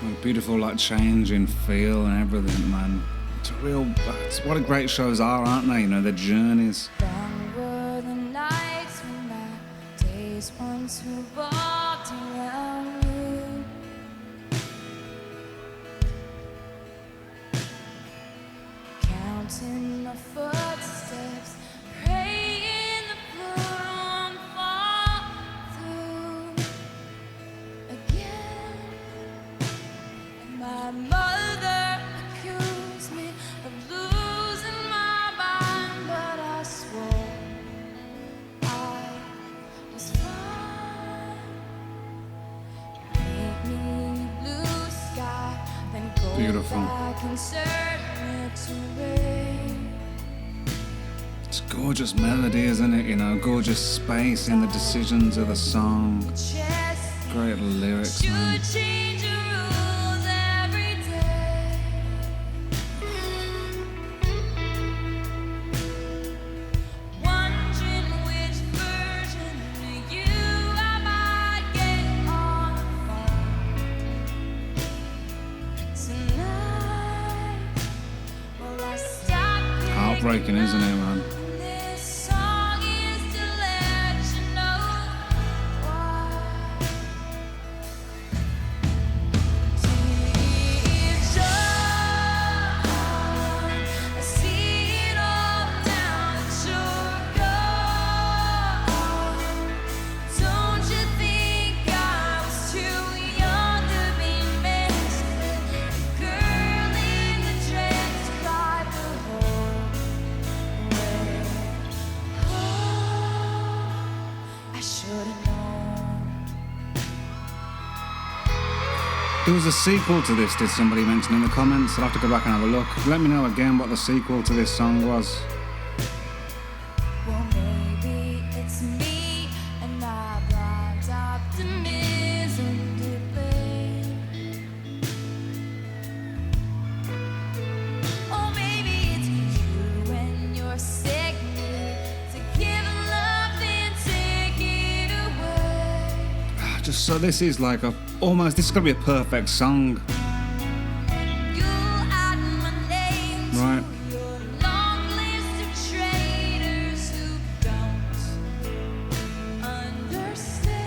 Like beautiful, like change in feel and everything, man. It's what a great shows are, aren't they? You know, the journeys. Long were the nights when my days once revolved around you. Counting my footsteps, praying the floor won't fall through again. And my mother accused me of losing my mind, but I swore I was fine. Make me blue sky, then go Beautiful. back and turn it to rain. It's gorgeous melody, isn't it? You know, gorgeous space in the decisions of the song. Chest Great lyrics, man. should change the rules every day. Wondering which version of you I might get on the phone tonight. Will I stop Heartbreaking, isn't it, man? this song is to let you know why. Dear John, I see it all now that you're gone. Don't you think I was too young to be missed? The girl in the dress cried the whole way. Oh, I should have known. There was a sequel to this, did somebody mention in the comments? I'll have to go back and have a look. Let me know again what the sequel to this song was. Well, maybe it's me and my blind optimism to blame. Or maybe it's you and your sick need to give love and take it away. Just so this is like this is gonna be a perfect song. You'll add my name Right. to your long list of traitors who don't understand.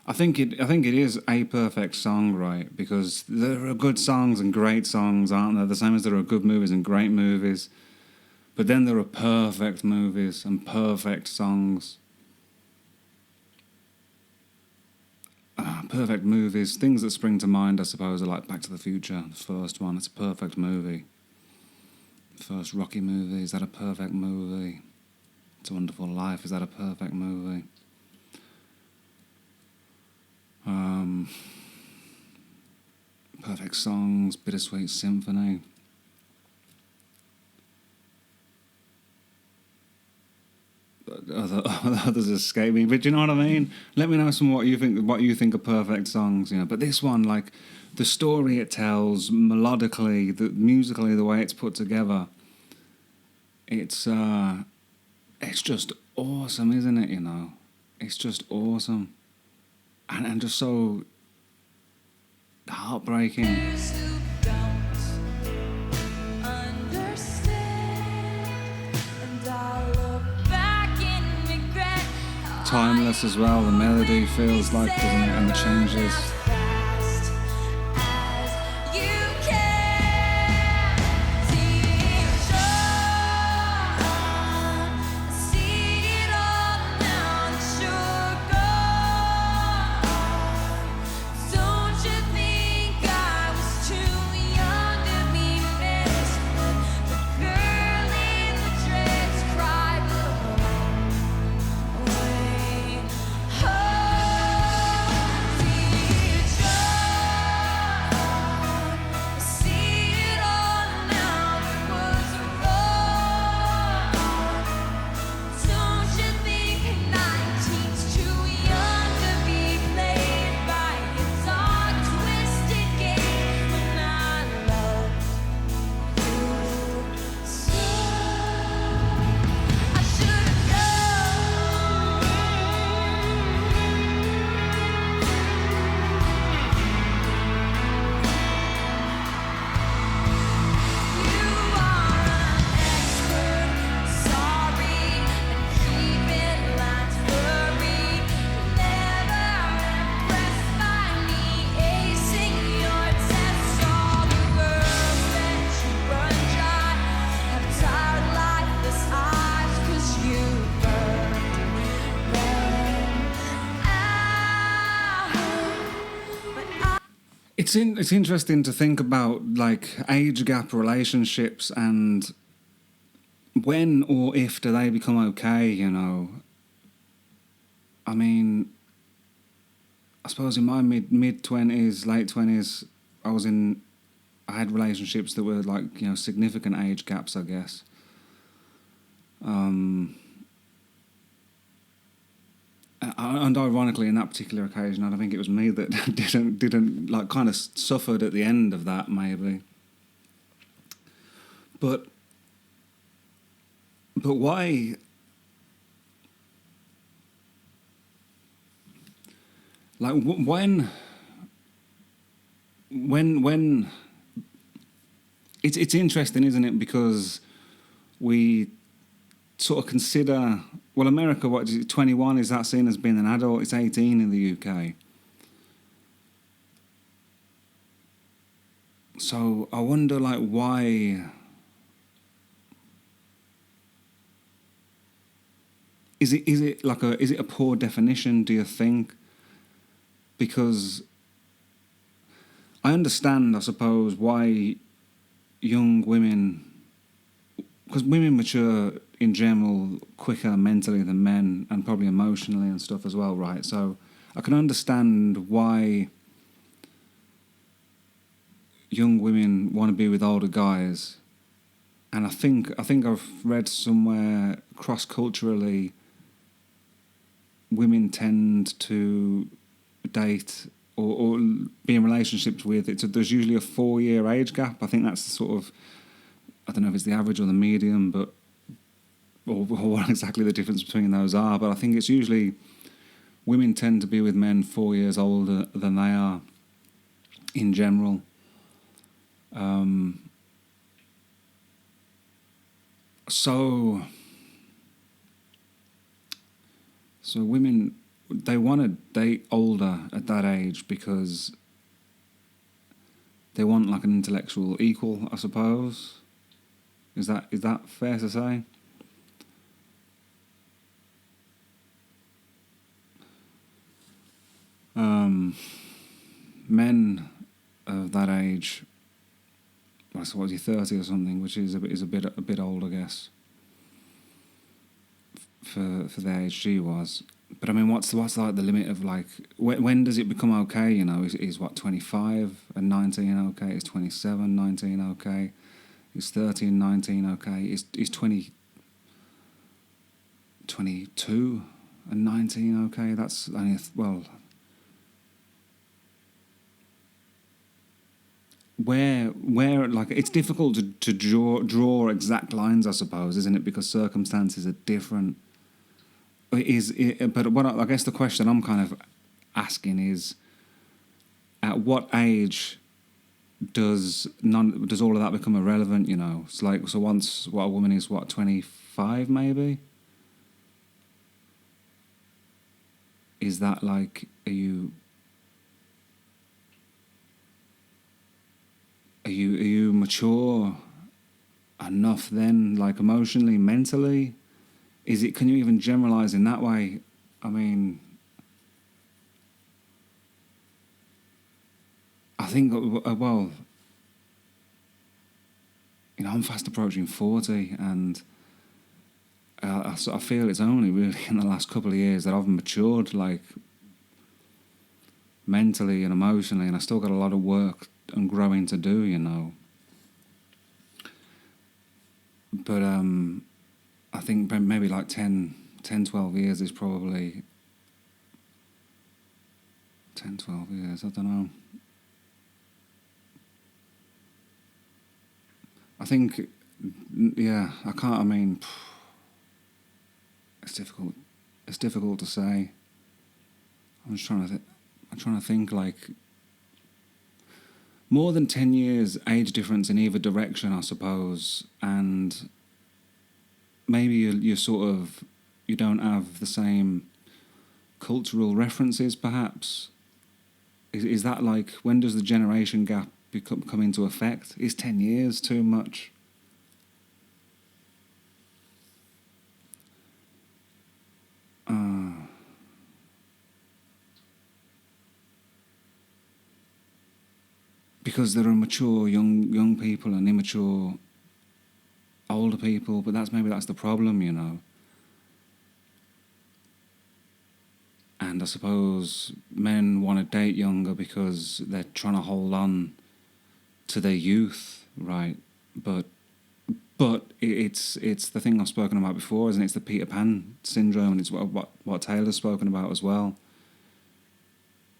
I think it is a perfect song, right? Because there are good songs and great songs, aren't there? The same as there are good movies and great movies. But then there are perfect movies and perfect songs. Perfect movies. Things that spring to mind, I suppose, are like Back to the Future, the first one. It's a perfect movie. The first Rocky movie, is that a perfect movie? It's a Wonderful Life, is that a perfect movie? Perfect songs, Bittersweet Symphony. Others escape me, but you know what I mean. Let me know what you think are perfect songs, you know. But this one, like the story it tells, melodically, musically, the way it's put together, it's just awesome, isn't it? You know, it's just awesome, and just so heartbreaking. Who don't understand, and I look back in regret. Timeless as well. The melody feels like, doesn't it? And the changes. Fast as you can, dear John. I see it all now that you're gone. Don't you think I was too young to be missed? The girl in the dress cried the whole way. Oh, dear It's interesting to think about like age gap relationships and when or if do they become okay, you know. I mean, I suppose in my mid 20s, late 20s, I had relationships that were like, you know, significant age gaps, I guess. Um, and ironically, in that particular occasion, I don't think it was me that didn't like kind of suffered at the end of that, maybe. But why? Like when it's interesting, isn't it? Because we sort of consider, well, America, what is it, 21, is that seen as being an adult? It's 18 in the UK. So I wonder, like, why is it a poor definition, do you think? Because I understand, I suppose, why young women, because women mature in general quicker mentally than men, and probably emotionally and stuff as well, right? So I can understand why young women want to be with older guys, and I think I've read somewhere cross culturally, women tend to date or be in relationships with there's usually a 4-year age gap. I think that's the sort of, I don't know if it's the average or the median, but or what exactly the difference between those are, but I think it's usually women tend to be with men 4 years older than they are in general. So women, they want to date older at that age because they want like an intellectual equal, I suppose. Is that fair to say? Men of that age, I suppose you're 30 or something, which is a bit old, I guess, for the age she was. But I mean, what's like the limit of like when does it become okay? You know, is what, 25 and 19 okay? Is 27, 19 okay? Is 30 and 19 okay? Is 22 and 19 okay? That's only well. Where like it's difficult to draw exact lines, I suppose, isn't it? Because circumstances are different. But what I guess the question I'm kind of asking is, at what age does all of that become irrelevant? You know, it's like, so once what a woman is, what, 25 maybe. Is that like, are you mature enough then, like emotionally, mentally? Is it? Can you even generalize in that way? I mean, I think, well, you know, I'm fast approaching 40, and I feel it's only really in the last couple of years that I've matured, like mentally and emotionally, and I still got a lot of work and growing to do, you know. But I think maybe like 10, 12 years is probably 10, 12 years, I don't know. I think, yeah, I can't, I mean, it's difficult. It's difficult to say. I'm just trying to think like more than 10 years age difference in either direction, I suppose, and maybe you're sort of, you don't have the same cultural references, perhaps. Is that like, when does the generation gap come into effect? Is 10 years too much? because there are mature young people and immature older people, but maybe that's the problem, you know. And I suppose men want to date younger because they're trying to hold on to their youth, right? But it's the thing I've spoken about before, isn't it? It's the Peter Pan syndrome, and it's what Taylor's spoken about as well.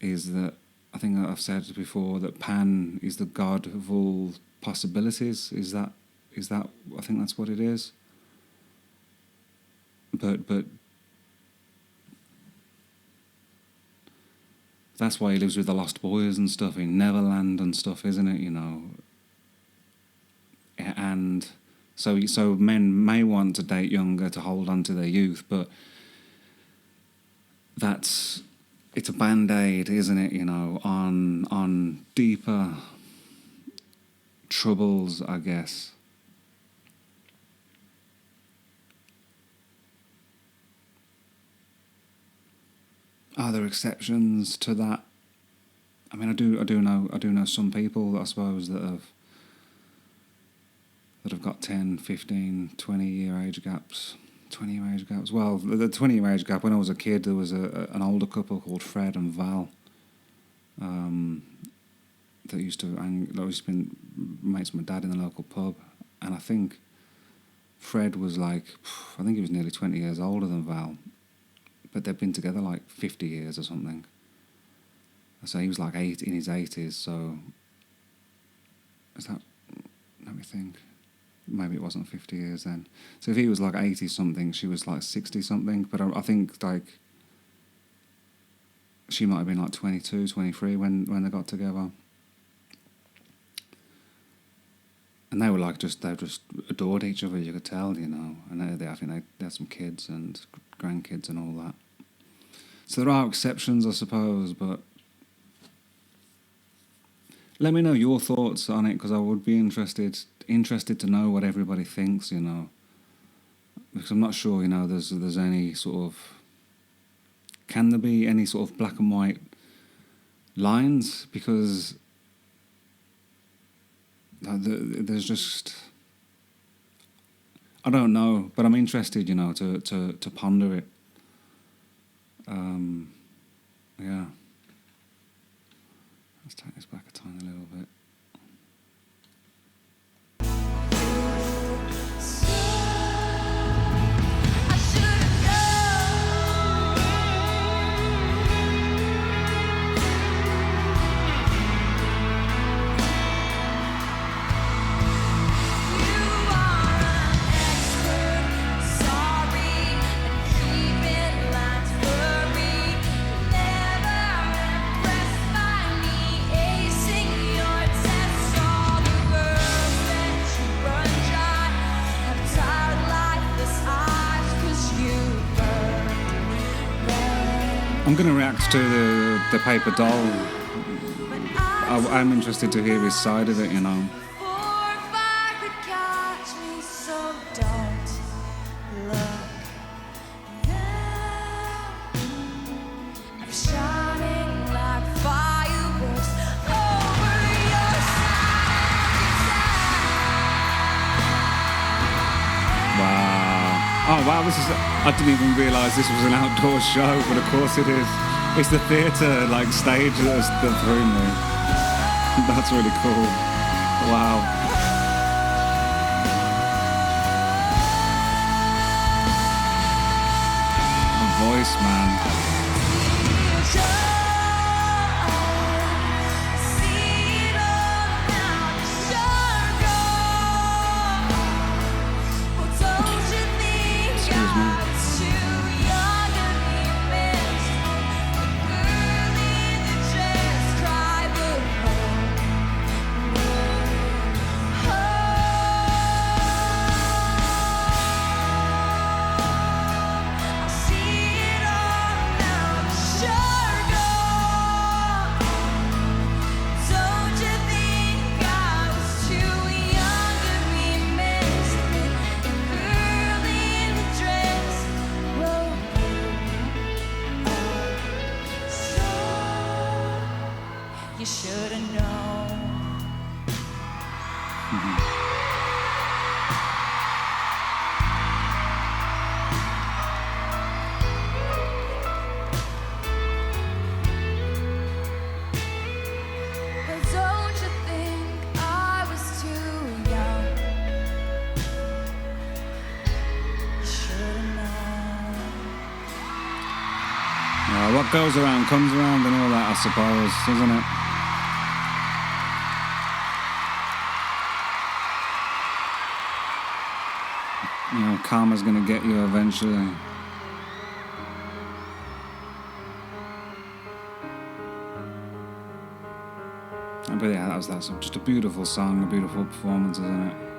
Is that I think I've said before that Pan is the god of all possibilities. Is that I think that's what it is. But that's why he lives with the Lost Boys and stuff in Neverland and stuff, isn't it? You know. And so men may want to date younger to hold on to their youth, but it's a band-aid, isn't it? You know, on deeper troubles, I guess. Are there exceptions to that? I mean, I do know some people, I suppose, that have got 10, 15, 20-year age gaps. 20-year age gaps. Well, the 20-year age gap, when I was a kid, there was an older couple called Fred and Val that used to be mates with my dad in the local pub. And I think Fred was I think he was nearly 20 years older than Val. But they'd been together 50 years or something. So he was in his 80s, so... Let me think. Maybe it wasn't 50 years then. So if he was 80-something, she was 60-something. But I think she might have been 22, 23 when they got together. And they were they just adored each other, you could tell, you know. And I think they had some kids and grandkids and all that. So there are exceptions, I suppose, but let me know your thoughts on it, because I would be interested to know what everybody thinks, you know. Because I'm not sure, you know, there's any sort of... Can there be any sort of black and white lines? Because there's just... I don't know, but I'm interested, you know, to ponder it. Yeah. Let's take this back a tiny little bit. I'm going to react to the paper doll. I'm interested to hear his side of it, you know. Oh wow, I didn't even realise this was an outdoor show, but of course it is. It's the theatre stage that threw me. That's really cool. Wow. The voice, man. You should've known. But don't you think I was too young? Should've known. What goes around comes around and all that, I suppose, isn't it? Karma's gonna get you eventually. But yeah, that's just a beautiful song, a beautiful performance, isn't it?